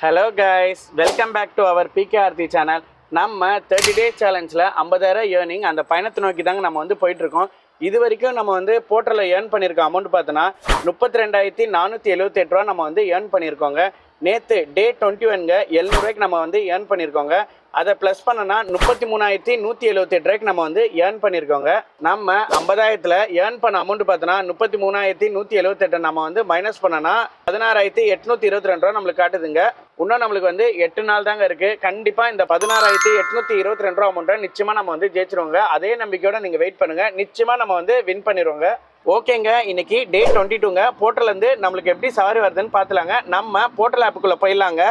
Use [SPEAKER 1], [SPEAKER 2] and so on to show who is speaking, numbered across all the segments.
[SPEAKER 1] Hello guys, welcome back to our பிகேஆர்த்தி channel. நம்ம 30 days சேலஞ்சில் 50,000 earning அந்த பயணத்தை நோக்கி தாங்க நம்ம வந்து போயிட்டுருக்கோம். இது வரைக்கும் நம்ம வந்து போர்ட்டலில் ஏர்ன் பண்ணியிருக்க அமௌண்ட் பார்த்தோன்னா 32,478 ரூபா நம்ம வந்து ஏர்ன் பண்ணியிருக்கோங்க. நேற்று டே 21 700 நம்ம வந்து ஏர்ன் பண்ணியிருக்கோங்க. அதை ப்ளஸ் பண்ணனா 33,178 ரூபாய்க்கு நம்ம வந்து ஏர்ன் பண்ணியிருக்கோங்க. நம்ம 50,000 ஏர்ன் பண்ண அமௌண்ட் பார்த்தோன்னா 33,178 நம்ம வந்து மைனஸ் பண்ணனா 16,822 ரூபா நம்மளுக்கு காட்டுதுங்க. இன்னும் நம்மளுக்கு வந்து 8 நாள் தாங்க இருக்குது. கண்டிப்பாக இந்த 16,822 ரூபா அமௌண்ட்டை நிச்சயமாக நம்ம வந்து ஜெயிச்சிருவோங்க. அதே நம்பிக்கையோட நீங்கள் வெயிட் பண்ணுங்கள், நிச்சயமாக நம்ம வந்து வின் பண்ணிடுவோங்க. ஓகேங்க, இன்னைக்கு டே 22ங்க. போர்ட்டலேருந்து நம்மளுக்கு எப்படி சவாரி வருதுன்னு பார்த்துலாங்க. நம்ம போர்ட்டல் ஆப்புக்குள்ளே போயிடலாங்க.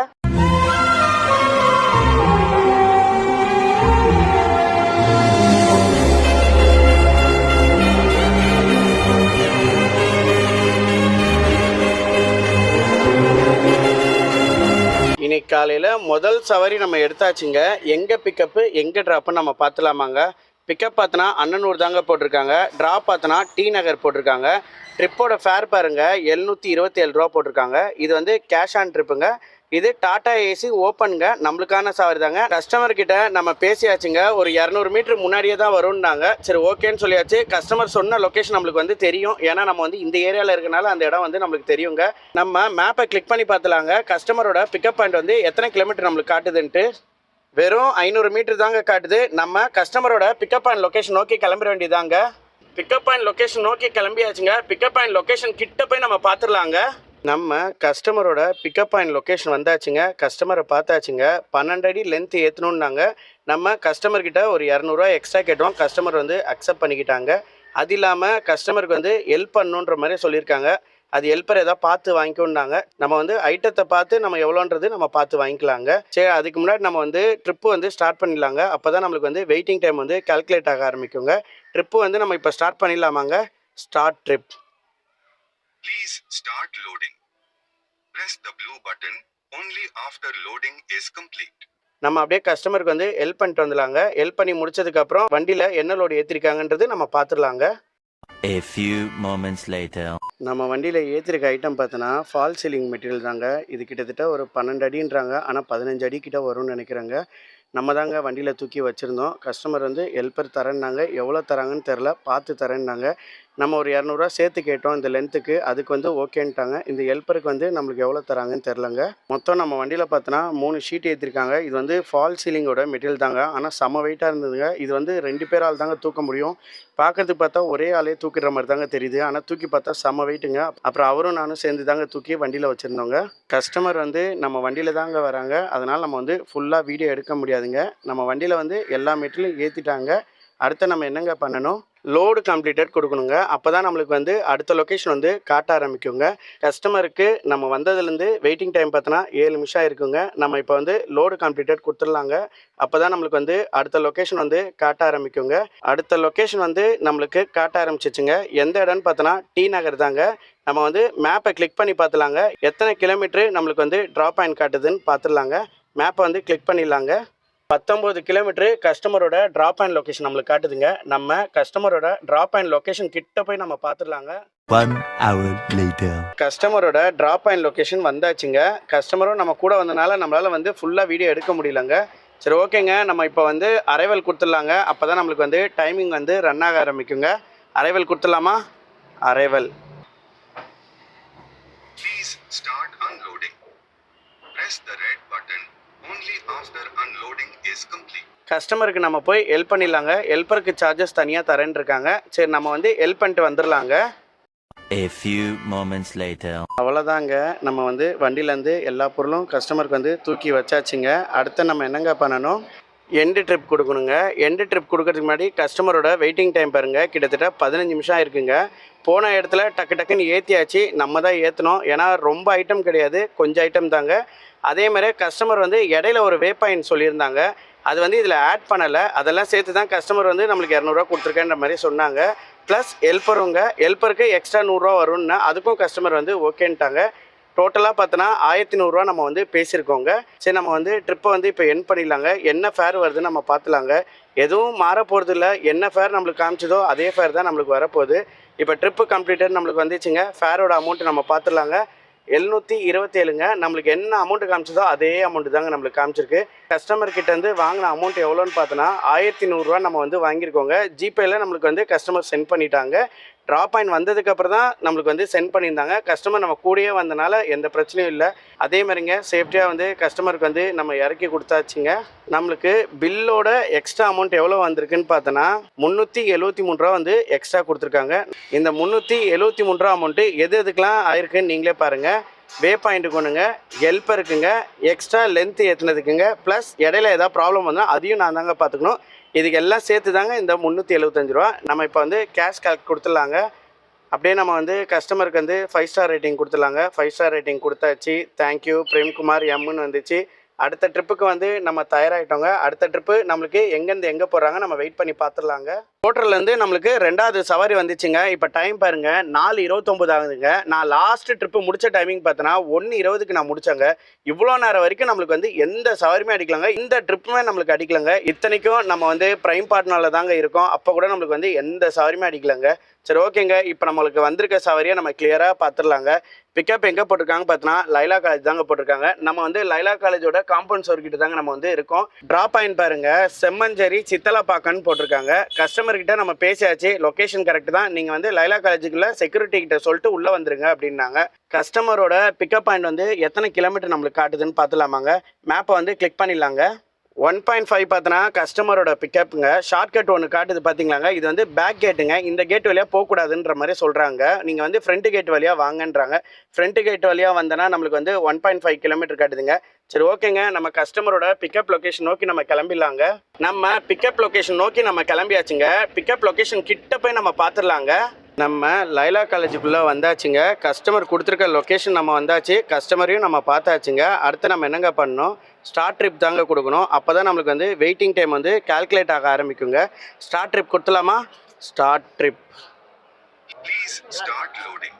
[SPEAKER 1] இன்னைக்கு காலையில் முதல் சவாரி நம்ம எடுத்தாச்சுங்க. எங்கே பிக்கப்பு எங்கே ட்ராப்புன்னு நம்ம பார்த்துலாமாங்க. பிக்கப் பார்த்தோன்னா அண்ணனூர் தாங்க போட்டிருக்காங்க. ட்ராப் பார்த்தோன்னா டி நகர் போட்டிருக்காங்க. ட்ரிப்போட ஃபேர் பாருங்கள் 727 ரூபா போட்டிருக்காங்க. இது வந்து கேஷ் ஆன் ட்ரிப்புங்க. இது டாடா ஏசி ஓப்பனுங்க, நம்மளுக்கான சவாரி தாங்க. கஸ்டமர்கிட்ட நம்ம பேசியாச்சுங்க, ஒரு 200 மீட்டர் முன்னாடியே தான் வரும்னாங்க. சரி ஓகேன்னு சொல்லியாச்சு. கஸ்டமர் சொன்ன லொக்கேஷன் நம்மளுக்கு வந்து தெரியும், ஏன்னா நம்ம வந்து இந்த ஏரியாவில் இருக்கனால அந்த இடம் வந்து நம்மளுக்கு தெரியுங்க. நம்ம மேப்பை கிளிக் பண்ணி பார்த்துலாங்க. கஸ்டமரோட பிக்கப் பாயிண்ட் வந்து எத்தனை கிலோமீட்டர் நம்மளுக்கு காட்டுதுன்ட்டு. வெறும் 500 மீட்டர் தாங்க காட்டுது. நம்ம கஸ்டமரோட பிக்கப் பாயிண்ட் லொக்கேஷன் நோக்கி கிளம்பிட வேண்டியதாங்க. பிக்கப் பாயிண்ட் லொக்கேஷன் நோக்கி கிளம்பியாச்சுங்க. பிக்கப் பாயிண்ட் லொக்கேஷன் கிட்ட போய் நம்ம பார்த்துடலாங்க. நம்ம கஸ்டமரோட பிக்கப் பாயிண்ட் லொக்கேஷன் வந்தாச்சுங்க. கஸ்டமரை பார்த்தாச்சுங்க. 12 அடி லென்த் ஏற்றணுன்னாங்க. நம்ம கஸ்டமர்கிட்ட ஒரு 200 ரூபா எக்ஸ்ட்ரா கேட்டோம். கஸ்டமர் வந்து அக்செப்ட் பண்ணிக்கிட்டாங்க. அது இல்லாமல் கஸ்டமருக்கு வந்து ஹெல்ப் பண்ணணுன்ற மாதிரி சொல்லியிருக்காங்க. அது ஹெல்ப்பர் ஏதாவது பார்த்து வாங்கிக்கோன்னாங்க. நம்ம வந்து ஐட்டத்தை பார்த்து நம்ம எவ்வளோன்றது நம்ம பார்த்து வாங்கிக்கலாங்க. சரி, அதுக்கு முன்னாடி நம்ம வந்து ட்ரிப்பு வந்து ஸ்டார்ட் பண்ணிடலாங்க. அப்போ தான் நம்மளுக்கு வந்து வெயிட்டிங் டைம் வந்து கால்குலேட் ஆக ஆரம்பிக்குங்க. ட்ரிப்பு வந்து நம்ம இப்போ ஸ்டார்ட் பண்ணிடலாமாங்க. Start trip.
[SPEAKER 2] Please start loading. Press the blue button only after loading is complete.
[SPEAKER 1] நம்ம அப்படியே கஸ்டமருக்கு வந்து ஹெல்ப் பண்ணிட்டு வந்துடலாங்க. ஹெல்ப் பண்ணி முடிச்சதுக்கப்புறம் வண்டியில் என்ன லோடு ஏற்றிருக்காங்கன்றது நம்ம பார்த்துடலாங்க.
[SPEAKER 3] A few moments later.
[SPEAKER 1] நம்ம வண்டியில் ஏற்றிருக்க ஐட்டம் பார்த்தோன்னா ஃபால் சீலிங் மெட்டீரியல் தாங்க. இது கிட்டத்தட்ட ஒரு 12 அடின்றாங்க, ஆனால் 15 அடி கிட்ட வரும்னு நினைக்கிறேங்க. நம்ம தாங்க வண்டியில் தூக்கி வச்சுருந்தோம். கஸ்டமர் வந்து ஹெல்ப்பர் தரேன்னாங்க. எவ்வளோ தராங்கன்னு தெரில, பார்த்து தரேன்னாங்க. நம்ம ஒரு 200 ரூபா சேர்த்து கேட்டோம் இந்த லென்த்துக்கு. அதுக்கு வந்து ஓகேன்ட்டாங்க. இந்த ஹெல்ப்பருக்கு வந்து நம்மளுக்கு எவ்வளோ தராங்கன்னு தெரிலங்க. மொத்தம் நம்ம வண்டியில் பார்த்தோன்னா 3 ஷீட் ஏற்றிருக்காங்க. இது வந்து ஃபால் சீலிங்கோட மெட்டீரியல் தாங்க, ஆனால் செம்ம வெயிட்டாக இருந்ததுங்க. இது வந்து 2 பேரால் தாங்க தூக்க முடியும். பார்க்கறதுக்கு பார்த்தா ஒரே ஆளே தூக்கிற மாதிரி தாங்க தெரியுது, ஆனால் தூக்கி பார்த்தா செம்ம வெயிட்டுங்க. அப்புறம் அவரும் நானும் சேர்ந்து தாங்க தூக்கி வண்டியில் வச்சுருந்தோங்க. கஸ்டமர் வந்து நம்ம வண்டியில் தாங்க வராங்க, அதனால் நம்ம வந்து ஃபுல்லாக வீடியோ எடுக்க முடியாதுங்க. நம்ம வண்டியில் வந்து எல்லா மெட்டீரியலும் ஏற்றிட்டாங்க. அடுத்து நம்ம என்னங்க பண்ணணும், லோடு கம்ப்ளீட்டட் கொடுக்கணுங்க. அப்போ தான் நம்மளுக்கு வந்து அடுத்த லொக்கேஷன் வந்து காட்ட ஆரம்பிக்குங்க. கஸ்டமருக்கு நம்ம வந்ததுலேருந்து வெயிட்டிங் டைம் பார்த்தோன்னா 7 நிமிஷம் இருக்குங்க. நம்ம இப்போ வந்து லோடு கம்ப்ளீட்டட் கொடுத்துடலாங்க. அப்போ தான் நம்மளுக்கு வந்து அடுத்த லொக்கேஷன் வந்து காட்ட ஆரம்பிக்குங்க. அடுத்த லொக்கேஷன் வந்து நம்மளுக்கு காட்ட ஆரம்பிச்சிச்சுங்க. எந்த இடம்னு பார்த்தோன்னா டி நகர் தாங்க. நம்ம வந்து மேப்பை கிளிக் பண்ணி பார்த்துலாங்க. எத்தனை கிலோமீட்ரு நம்மளுக்கு வந்து ட்ராப் பாயிண்ட் காட்டுதுன்னு பார்த்துடலாங்க. மேப்பை வந்து கிளிக் பண்ணிடலாங்க. 19 கிலோமீட்டரு கஸ்டமரோட ட்ராப் பாயிண்ட் லொக்கேஷன் நம்மளுக்கு காட்டுதுங்க. நம்ம கஸ்டமரோட ட்ராப் பாயிண்ட் லொக்கேஷன் கிட்ட போய் நம்ம பார்த்துடலாங்க.
[SPEAKER 3] 1 hour later.
[SPEAKER 1] கஸ்டமரோட ட்ராப் பாயிண்ட் லொக்கேஷன் வந்தாச்சுங்க. கஸ்டமரும் நம்ம கூட வந்தனால நம்மளால் வந்து ஃபுல்லாக வீடியோ எடுக்க முடியலங்க. சரி ஓகேங்க, நம்ம இப்போ வந்து அரைவல் கொடுத்துடலாங்க. அப்போ தான் நம்மளுக்கு வந்து டைமிங் வந்து ரன் ஆக ஆரம்பிக்குங்க. அரைவல் கொடுத்துடலாமா? Arrival.
[SPEAKER 2] Please start unloading. Press the red button only after unloading is complete.
[SPEAKER 1] கஸ்டமருக்கு நம்ம போய் ஹெல்ப் பண்ணிடலாங்க. ஹெல்ப்பருக்கு சார்ஜஸ் தனியாக தரேன்னு இருக்காங்க. சரி, நம்ம வந்து ஹெல்ப் பண்ணிட்டு வந்துடலாங்க.
[SPEAKER 3] A few moments later.
[SPEAKER 1] அவ்வளோதாங்க, நம்ம வந்து வண்டியிலேருந்து எல்லா பொருளும் கஸ்டமருக்கு வந்து தூக்கி வச்சாச்சுங்க. அடுத்து நம்ம என்னங்க பண்ணணும், எண்டு ட்ரிப் கொடுக்கணுங்க. எண்டு ட்ரிப் கொடுக்கறதுக்கு முன்னாடி கஸ்டமரோட வெயிட்டிங் டைம் பாருங்கள், கிட்டத்தட்ட 15 நிமிஷம் இருக்குங்க. போன இடத்துல டக்கு டக்குன்னு ஏற்றியாச்சு. நம்ம தான் ஏற்றணும், ஏன்னா ரொம்ப ஐட்டம் கிடையாது, கொஞ்சம் ஐட்டம் தாங்க. அதே மாதிரி கஸ்டமர் வந்து இடையில ஒரு வே பாயிண்ட் சொல்லியிருந்தாங்க, அது வந்து இதில் ஆட் பண்ணலை. அதெல்லாம் சேர்த்து தான் கஸ்டமர் வந்து நம்மளுக்கு 200 ரூபா கொடுத்துருக்கேன்ற மாதிரி சொன்னாங்க. ப்ளஸ் ஹெல்ப்பருங்க, ஹெல்ப்பருக்கு எக்ஸ்ட்ரா 100 ரூபா வரும்னா அதுக்கும் கஸ்டமர் வந்து ஓகேன்ட்டாங்க. டோட்டலாக பார்த்தோன்னா 1100 ரூபா நம்ம வந்து பேசியிருக்கோங்க. சரி, நம்ம வந்து ட்ரிப்பை வந்து இப்போ என் பண்ணிடலாங்க. என்ன ஃபேர் வருதுன்னு நம்ம பார்த்துலாங்க. எதுவும் மாற போகிறது இல்லை. என்ன ஃபேர் நம்மளுக்கு காமிச்சதோ அதே ஃபேர் தான் நம்மளுக்கு வரப்போகுது. இப்போ ட்ரிப்பு கம்ப்ளீட்டட் நம்மளுக்கு வந்துச்சுங்க. ஃபேரோட அமௌண்ட் நம்ம பார்த்துடலாங்க. 727ங்க. நம்மளுக்கு என்ன அமௌண்ட் காமிச்சதோ அதே அமௌண்ட் தாங்க நம்மளுக்கு காமிச்சிருக்கு. கஸ்டமர் கிட்டேருந்து வாங்கின அமௌண்ட் எவ்வளோன்னு பார்த்தோன்னா 1100 நம்ம வந்து வாங்கியிருக்கோங்க. ஜிபேயில் நம்மளுக்கு வந்து கஸ்டமர் சென்ட் பண்ணிட்டாங்க. ட்ராப் பாயிண்ட் வந்ததுக்கப்புறம் தான் நம்மளுக்கு வந்து சென்ட் பண்ணியிருந்தாங்க. கஸ்டமர் நம்ம கூடயே வந்தனால எந்த பிரச்சனையும் இல்லை. அதே மாதிரிங்க சேஃப்டியாக வந்து கஸ்டமருக்கு வந்து நம்ம இறக்கி கொடுத்தாச்சுங்க. நம்மளுக்கு பில்லோட எக்ஸ்ட்ரா அமௌண்ட் எவ்வளோ வந்திருக்குன்னு பார்த்தோன்னா 373 ரூபா வந்து எக்ஸ்ட்ரா கொடுத்துருக்காங்க. இந்த 373 ரூபா அமௌண்ட்டு எதுக்கெலாம் ஆயிருக்குன்னு நீங்களே பாருங்கள். வே பாயிண்ட்டுக்கு ஒன்றுங்க, ஹெல்ப்பருக்குங்க, எக்ஸ்ட்ரா லென்த் ஏற்றுனதுக்குங்க, ப்ளஸ் இடையில ஏதாவது ப்ராப்ளம் வந்தால் அதையும் நான் தாங்க பார்த்துக்கணும். இதுக்கு எல்லாம் சேர்த்து தாங்க இந்த 375 ரூபா. நம்ம இப்போ வந்து கேஷ் கலெக்ட் கொடுத்துடலாங்க. அப்படியே நம்ம வந்து கஸ்டமருக்கு வந்து 5 ஸ்டார் ரேட்டிங் கொடுத்துடலாங்க. 5 ஸ்டார் ரேட்டிங் கொடுத்தாச்சு. தேங்க்யூ பிரேம்குமார் எம்முன்னு வந்துச்சு. அடுத்த ட்ரிப்புக்கு வந்து நம்ம தயாராகிட்டோங்க. அடுத்த ட்ரிப்பு நம்மளுக்கு எங்கேருந்து எங்கே போகிறாங்க நம்ம வெயிட் பண்ணி பார்த்துடலாங்க. ஹோட்டல்லேருந்து நம்மளுக்கு 2வது சவாரி வந்துச்சுங்க. இப்போ டைம் பாருங்கள் 4:29 ஆகுதுங்க. நான் லாஸ்ட்டு ட்ரிப்பு முடித்த டைமிங் பார்த்தோன்னா 1:20க்கு நான் முடித்தேங்க. இவ்வளோ நேரம் வரைக்கும் நம்மளுக்கு வந்து எந்த சவாரியுமே அடிக்கலாங்க. இந்த ட்ரிப்புமே நம்மளுக்கு அடிக்கலங்க. இத்தனைக்கும் நம்ம வந்து ப்ரைம் பார்ட்னரில் தாங்க இருக்கோம். அப்போ கூட நம்மளுக்கு வந்து எந்த சவாரியுமே அடிக்கலங்க. சரி ஓகேங்க, இப்போ நம்மளுக்கு வந்திருக்க சவாரியை நம்ம கிளியராக பார்த்துடலாங்க. பிக்கப் எங்கே போட்டிருக்காங்க பார்த்தோன்னா லைலா காலேஜ் தாங்க போட்டிருக்காங்க. நம்ம வந்து லைலா காலேஜோட காம்பவுண்ட் சர்க்கிட்ட தாங்க நம்ம வந்து இருக்கோம். ட்ராப் பாயிண்ட் பாருங்கள், செம்மஞ்சேரி சித்தலாப்பாக்கன்னு போட்டிருக்காங்க. கஸ்டமர்கிட்ட நம்ம பேசியாச்சு, லொக்கேஷன் கரெக்ட் தான், நீங்கள் வந்து லைலா காலேஜுக்குள்ளே செக்யூரிட்டி கிட்ட சொல்லிட்டு உள்ளே வந்துருங்க அப்படின்னாங்க. கஸ்டமரோட பிக்கப் பாயிண்ட் வந்து எத்தனை கிலோமீட்டர் நம்மளுக்கு காட்டுதுன்னு பார்த்துலாமாங்க. மேப்பை வந்து கிளிக் பண்ணிடலாங்க. 1.5 பார்த்தோன்னா கஸ்டமரோட பிக்கப்புங்க. ஷார்ட்கட் ஒன்று காட்டுது பார்த்தீங்களாங்க. இது வந்து பேக் கேட்டுங்க. இந்த கேட் வழியாக போகக்கூடாதுன்ற மாதிரி சொல்கிறாங்க. நீங்கள் வந்து ஃப்ரண்ட் கேட் வழியாக வாங்கன்றாங்க. ஃப்ரண்ட் கேட் வழியாக வந்தோன்னா நம்மளுக்கு வந்து 1.5 கிலோமீட்டர் காட்டுதுங்க. சரி ஓகேங்க, நம்ம கஸ்டமரோட பிக்கப் லொக்கேஷன் நோக்கி நம்ம கிளம்பிடலாங்க. நம்ம பிக்கப் லொக்கேஷன் நோக்கி நம்ம கிளம்பியாச்சுங்க. பிக்கப் லொக்கேஷன் கிட்ட போய் நம்ம பார்த்துடலாங்க. நம்ம லைலா காலேஜுக்குள்ளே வந்தாச்சுங்க. கஸ்டமர் கொடுத்துருக்க லொக்கேஷன் நம்ம வந்தாச்சு. கஸ்டமரையும் நம்ம பார்த்தாச்சுங்க. அடுத்து நம்ம என்னங்க பண்ணணும், ஸ்டார்ட் ட்ரிப் தாங்க கொடுக்கணும். அப்போ தான் நம்மளுக்கு வந்து வெயிட்டிங் டைம் வந்து கால்குலேட் ஆக ஆரம்பிக்குங்க. ஸ்டார்ட் ட்ரிப் கொடுத்துலாமா? Start trip.
[SPEAKER 2] Please start loading.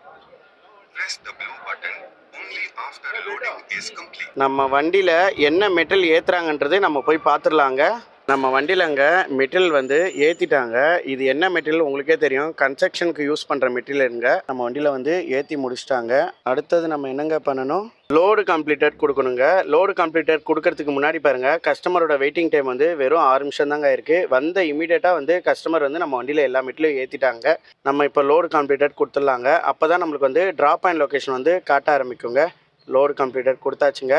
[SPEAKER 2] Press the blue button only after loading is complete.
[SPEAKER 1] நம்ம வண்டியில் என்ன மெட்டீரியல் ஏற்றுறாங்கன்றது நம்ம போய் பார்த்துடலாங்க. நம்ம வண்டியிலங்க மெட்டீரியல் வந்து ஏற்றிட்டாங்க. இது என்ன மெட்டீரியல் உங்களுக்கே தெரியும், கன்ஸ்ட்ரக்ஷனுக்கு யூஸ் பண்ணுற மெட்டீரியலுங்க. நம்ம வண்டியில் வந்து ஏற்றி முடிச்சிட்டாங்க. அடுத்தது நம்ம என்னங்க பண்ணணும், லோடு கம்ப்ளீட்டட் கொடுக்கணுங்க. லோடு கம்ப்ளீட்டட் கொடுக்கறதுக்கு முன்னாடி பாருங்கள், கஸ்டமரோட வெயிட்டிங் டைம் வந்து வெறும் 6 நிமிஷம் தாங்க இருக்குது. வந்த இமீடியட்டாக வந்து கஸ்டமர் வந்து நம்ம வண்டியில் எல்லா மெட்டீரியலும் ஏற்றிட்டாங்க. நம்ம இப்போ லோடு கம்ப்ளீட்டட் கொடுத்துடலாங்க. அப்போ தான் நம்மளுக்கு வந்து ட்ராப் பாயிண்ட் லொக்கேஷன் வந்து காட்ட ஆரம்பிக்குங்க. லோடு கம்ப்ளீட்டட் கொடுத்தாச்சுங்க.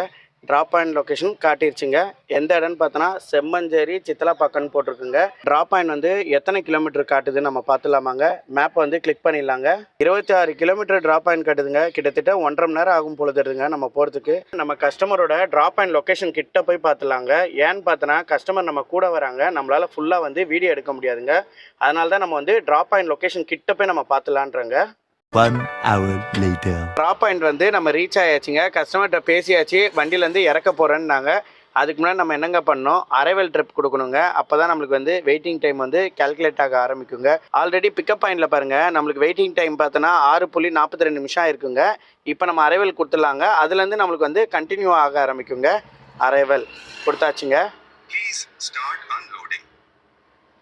[SPEAKER 1] ட்ராப் பாயிண்ட் லொக்கேஷன் காட்டிருச்சுங்க. எந்த இடம்னு பார்த்தோன்னா செம்மஞ்சேரி சித்தலாப்பாக்கன்னு போட்டிருக்குங்க. ட்ராப் பாயிண்ட் வந்து எத்தனை கிலோமீட்டர் காட்டுதுன்னு நம்ம பார்த்துலாமாங்க. மேப்பை வந்து கிளிக் பண்ணிடலாங்க. 26 கிலோமீட்டர் ட்ராப் பாயிண்ட் காட்டுதுங்க. கிட்டத்தட்ட 1.5 மணி நேரம் ஆகும் பொழுதுங்க நம்ம போகிறதுக்கு. நம்ம கஸ்டமரோட ட்ராப் பாயிண்ட் லொக்கேஷன் கிட்ட போய் பார்த்துலாங்க. ஏன்னு பார்த்தோன்னா கஸ்டமர் நம்ம கூட வராங்க, நம்மளால் ஃபுல்லாக வந்து வீடியோ எடுக்க முடியாதுங்க. அதனால தான் நம்ம வந்து ட்ராப் பாயிண்ட் லொக்கேஷன் கிட்ட போய் நம்ம பார்த்துலான்றங்க.
[SPEAKER 3] 1 hour later.
[SPEAKER 1] ட்ராப் பாயிண்ட் வந்து நம்ம ரீச் ஆயாச்சுங்க. கஸ்டமர்கிட்ட பேசியாச்சு, வண்டியிலேருந்து இறக்க போகிறேன்னாங்க. அதுக்கு முன்னாடி நம்ம என்னங்க பண்ணோம், அரைவல் ட்ரிப் கொடுக்கணுங்க. அப்போ தான் நம்மளுக்கு வந்து வெயிட்டிங் டைம் வந்து கால்குலேட் ஆக ஆரம்பிக்குங்க. ஆல்ரெடி பிக்கப் பாயிண்டில் பாருங்கள், நம்மளுக்கு வெயிட்டிங் டைம் பார்த்தோன்னா 6.42 நிமிஷம் இருக்குங்க. இப்போ நம்ம அரைவல் கொடுத்துடலாங்க. அதுலேருந்து நம்மளுக்கு வந்து கண்டினியூ ஆக ஆரம்பிக்குங்க. Arrival கொடுத்தாச்சுங்க.
[SPEAKER 2] Please start unloading.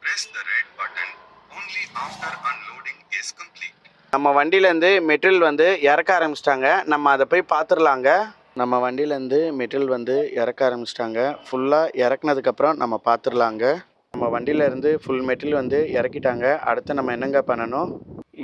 [SPEAKER 2] Press the red button only after unloading is complete.
[SPEAKER 1] நம்ம வண்டியிலேருந்து மெட்டீரியல் வந்து இறக்க ஆரம்பிச்சிட்டாங்க. நம்ம அதை போய் பார்த்துடலாங்க. நம்ம வண்டியிலேருந்து மெட்டீரியல் வந்து இறக்க ஆரம்பிச்சிட்டாங்க. ஃபுல்லாக இறக்குனதுக்கப்புறம் நம்ம பார்த்துடலாங்க. நம்ம வண்டியிலேருந்து ஃபுல் மெட்டீரியல் வந்து இறக்கிட்டாங்க. அடுத்து நம்ம என்னங்க பண்ணணும்,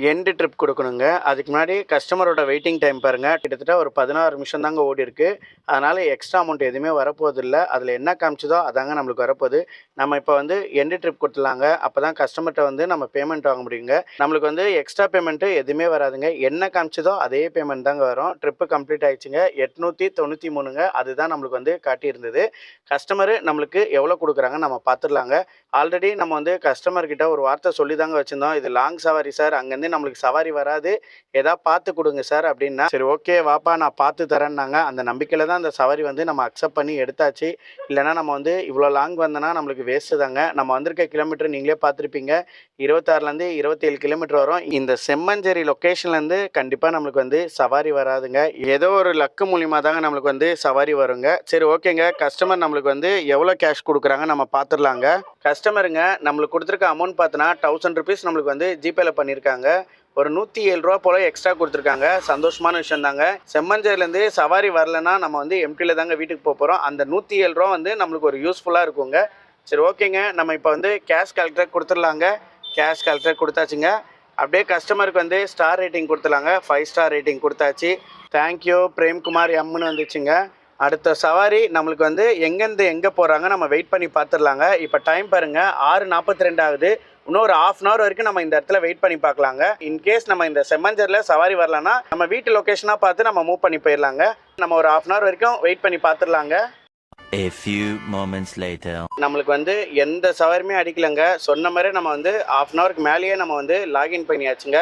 [SPEAKER 1] எண்டு ட்ரிப் கொடுக்கணுங்க. அதுக்கு முன்னாடி கஸ்டமரோட வெயிட்டிங் டைம் பாருங்கள், கிட்டத்தட்ட ஒரு 16 நிமிஷம் தாங்க ஓடி இருக்கு. அதனால் எக்ஸ்ட்ரா அமௌண்ட் எதுவுமே வரப்போகுது இல்லை. அதில் என்ன காமிச்சதோ அதாங்க நம்மளுக்கு வரப்போகுது. நம்ம இப்போ வந்து எண்டு ட்ரிப் கொடுத்துலாங்க. அப்போ தான் கஸ்டமர்கிட்ட வந்து நம்ம பேமெண்ட் வாங்க முடியுங்க. நம்மளுக்கு வந்து எக்ஸ்ட்ரா பேமெண்ட்டு எதுவுமே வராதுங்க. என்ன காமிச்சதோ அதே பேமெண்ட் தாங்க வரும். ட்ரிப்பு கம்ப்ளீட் ஆயிடுச்சுங்க. 893ங்க. அதுதான் நம்மளுக்கு வந்து காட்டியிருந்தது. கஸ்டமரு நம்மளுக்கு எவ்வளோ கொடுக்குறாங்க நம்ம பார்த்துடலாங்க. ஆல்ரெடி நம்ம வந்து கஸ்டமர்கிட்ட ஒரு வார்த்தை சொல்லி தாங்க வச்சுருந்தோம், இது லாங் சவாரி சார், அங்கேருந்து நம்மளுக்கு சவாரி வராது, ஏதாவது பார்த்து கொடுங்க சார் அப்படின்னா. சரி ஓகே வாப்பா நான் பார்த்து தரேன்னாங்க. அந்த நம்பிக்கையில் தான் அந்த சவாரி வந்து நம்ம அக்செப்ட் பண்ணி எடுத்தாச்சு. இல்லைனா நம்ம வந்து இவ்வளோ லாங் வந்தோன்னா நம்மளுக்கு வேஸ்ட்டு தாங்க. நம்ம வந்திருக்க கிலோமீட்டர் நீங்களே பார்த்துருப்பீங்க, 26லேருந்து 27 கிலோமீட்டர் வரும். இந்த செம்மஞ்சேரி லொக்கேஷன்லேருந்து கண்டிப்பாக நம்மளுக்கு வந்து சவாரி வராதுங்க. ஏதோ ஒரு லக்கு மூலியமாக தாங்க நம்மளுக்கு வந்து சவாரி வருங்க. சரி ஓகேங்க, கஸ்டமர் நம்மளுக்கு வந்து எவ்வளோ கேஷ் கொடுக்குறாங்க நம்ம பார்த்துடலாங்க. கஸ்டமருங்க நம்மளுக்கு கொடுத்துருக்க அமௌண்ட் பார்த்தோன்னா 1000 ருபீஸ் நம்மளுக்கு வந்து ஜிபேயில் பண்ணியிருக்காங்க. ஒரு 107 ரூபா போல் எக்ஸ்ட்ரா கொடுத்துருக்காங்க. சந்தோஷமான விஷயம் தாங்க. செம்மஞ்சேரிலேருந்து சவாரி வரலன்னா நம்ம வந்து எம்டியில் தாங்க வீட்டுக்கு போகிறோம். அந்த 107 ரூபா வந்து நம்மளுக்கு ஒரு யூஸ்ஃபுல்லாக இருக்குங்க. சரி ஓகேங்க, நம்ம இப்போ வந்து கேஷ் கால்குலேட்டர் கொடுத்துடலாங்க. கேஷ் கால்குலேட்டர் கொடுத்தாச்சுங்க. அப்படியே கஸ்டமருக்கு வந்து ஸ்டார் ரேட்டிங் கொடுத்துலாங்க. 5 ஸ்டார் ரேட்டிங் கொடுத்தாச்சு. தேங்க்யூ பிரேம்குமார் எம்னு வந்துச்சுங்க. அடுத்த சவாரி நம்மளுக்கு வந்து எங்கேருந்து எங்கே போகிறாங்க நம்ம வெயிட் பண்ணி பார்த்துடலாங்க. இப்போ டைம் பாருங்கள் 6:42 ஆகுது. இன்னும் ஒரு ½ hour வரைக்கும் நம்ம இந்த இடத்துல வெயிட் பண்ணி பார்க்கலாங்க. இன்கேஸ் நம்ம இந்த செம்மஞ்சேரியில் சவாரி வரலன்னா நம்ம வீட்டு லொக்கேஷனாக பார்த்து நம்ம மூவ் பண்ணி போயிடலாங்க. நம்ம ஒரு ½ hour வரைக்கும் வெயிட் பண்ணி பார்த்துடலாங்க.
[SPEAKER 3] A few moments later.
[SPEAKER 1] நம்மளுக்கு வந்து எந்த சவாரியுமே அடிக்கலைங்க. சொன்ன மாதிரி நம்ம வந்து ½ hourக்கு மேலேயே நம்ம வந்து லாகின் பண்ணியாச்சுங்க.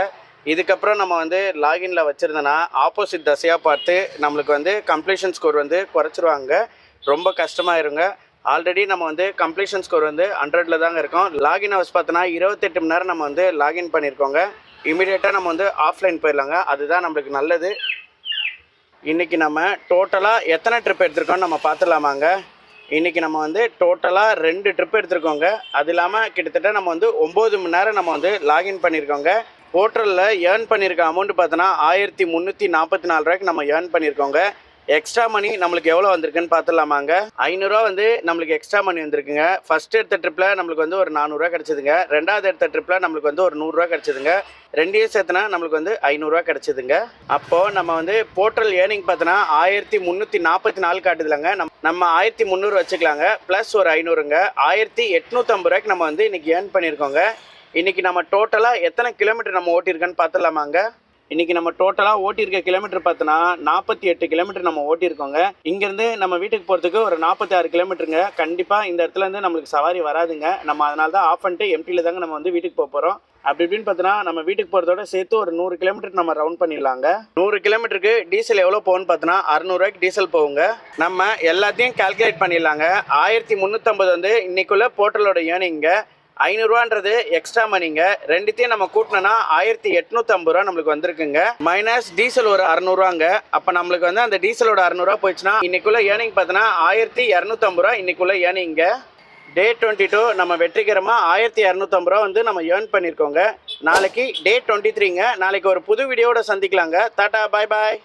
[SPEAKER 1] இதுக்கப்புறம் நம்ம வந்து லாகின்ல வச்சுருந்தோன்னா ஆப்போசிட் தசையாக பார்த்து நம்மளுக்கு வந்து கம்ப்ளீஷன் ஸ்கோர் வந்து குறைச்சிருவாங்க. ரொம்ப கஷ்டமாயிருங்க. ஆல்ரெடி நம்ம வந்து கம்ப்ளீஷன் ஸ்கோர் வந்து 100ல் தாங்க இருக்கோம். லாகின் ஹவர்ஸ் பார்த்தோன்னா 28 மணி நேரம் நம்ம வந்து லாகின் பண்ணியிருக்கோங்க. இமீடியட்டாக நம்ம வந்து ஆஃப்லைன் போயிடலாங்க. அதுதான் நம்மளுக்கு நல்லது. இன்றைக்கி நம்ம டோட்டலாக எத்தனை ட்ரிப் எடுத்திருக்கோம்னு நம்ம பார்த்துடலாமாங்க. இன்றைக்கி நம்ம வந்து டோட்டலாக 2 ட்ரிப் எடுத்திருக்கோங்க. அது இல்லாமல் கிட்டத்தட்ட நம்ம வந்து 9 மணி நேரம் நம்ம வந்து லாகின் பண்ணியிருக்கோங்க. போர்ட்டலில் ஏர்ன் பண்ணியிருக்க அமௌண்ட் பார்த்தோன்னா 1344 ரூபாய்க்கு நம்ம ஏர்ன் பண்ணியிருக்கோங்க. எக்ஸ்ட்ரா மணி நம்மளுக்கு எவ்வளோ வந்திருக்குன்னு பார்த்துடலாமாங்க. 500 ரூபா வந்து நம்மளுக்கு எக்ஸ்ட்ரா மணி வந்திருக்குங்க. ஃபஸ்ட் எடுத்த ட்ரிப்பில் நம்மளுக்கு வந்து ஒரு 400 ரூபா கிடச்சிதுங்க. ரெண்டாவது எடுத்த ட்ரிப்பில் நம்மளுக்கு வந்து ஒரு 100 ரூபா கிடச்சிதுங்க. ரெண்டையும் சேர்த்துனா நம்மளுக்கு வந்து 500 ரூபா கிடச்சிதுங்க. அப்போது நம்ம வந்து போர்ட்டல் ஏர்னிங் பார்த்தோன்னா 1344 காட்டுதுலங்க. நம்ம 1300 வச்சுக்கலாங்க. ப்ளஸ் ஒரு 500ங்க. 1850 ரூபாய்க்கு நம்ம வந்து இன்றைக்கி ஏர்ன் பண்ணியிருக்கோங்க. இன்றைக்கி நம்ம டோட்டலாக எத்தனை கிலோமீட்டர் நம்ம ஓட்டியிருக்கோன்னு பார்த்துடலாமாங்க. இன்றைக்கி நம்ம டோட்டலாக ஓட்டியிருக்க கிலோமீட்டர் பார்த்தோன்னா 48 கிலோமீட்டர் நம்ம ஓட்டியிருக்கோங்க. இங்கேருந்து நம்ம வீட்டுக்கு போகிறதுக்கு ஒரு 46 கிலோமீட்டருங்க. கண்டிப்பாக இந்த இடத்துலேருந்து நம்மளுக்கு சவாரி வராதுங்க. நம்ம அதனால தான் ஆஃப் பண்ணிட்டு எம்டியில் தாங்க நம்ம வந்து வீட்டுக்கு போகிறோம். அப்படி இப்படின்னு பார்த்தோன்னா நம்ம வீட்டுக்கு போகிறதோட சேர்த்து ஒரு 100 கிலோமீட்டர் நம்ம ரவுண்ட் பண்ணிடலாங்க. 100 கிலோமீட்டருக்கு டீசல் எவ்வளோ போகும்னு பார்த்தோன்னா 600 ரூபாய்க்கு டீசல் போகுங்க. நம்ம எல்லாத்தையும் கால்குலேட் பண்ணிடலாங்க. 1350 வந்து இன்றைக்குள்ளே போர்ட்டலோட ஏர்னிங்க. 500 ரூபான்றது எக்ஸ்ட்ரா மணிங்க. ரெண்டுத்தையும் நம்ம கூட்டினோன்னா 1850 ரூபா நம்மளுக்கு வந்திருக்குங்க. மைனஸ் டீசல் ஒரு 600 ரூபாங்க. அப்போ நம்மளுக்கு வந்து அந்த டீசலோட 600 ரூபா போயிடுச்சுன்னா இன்னைக்குள்ள ஏர்னிங் பார்த்தோன்னா 1250 ரூபா இன்னைக்குள்ள ஏர்னிங்க. டே 22 நம்ம வெற்றிகரமாக 1250 ரூபா வந்து நம்ம ஏர்ன் பண்ணியிருக்கோங்க. நாளைக்கு டே 23ங்க. நாளைக்கு ஒரு புது வீடியோவோட சந்திக்கலாங்க. டாடா பாய் பாய்.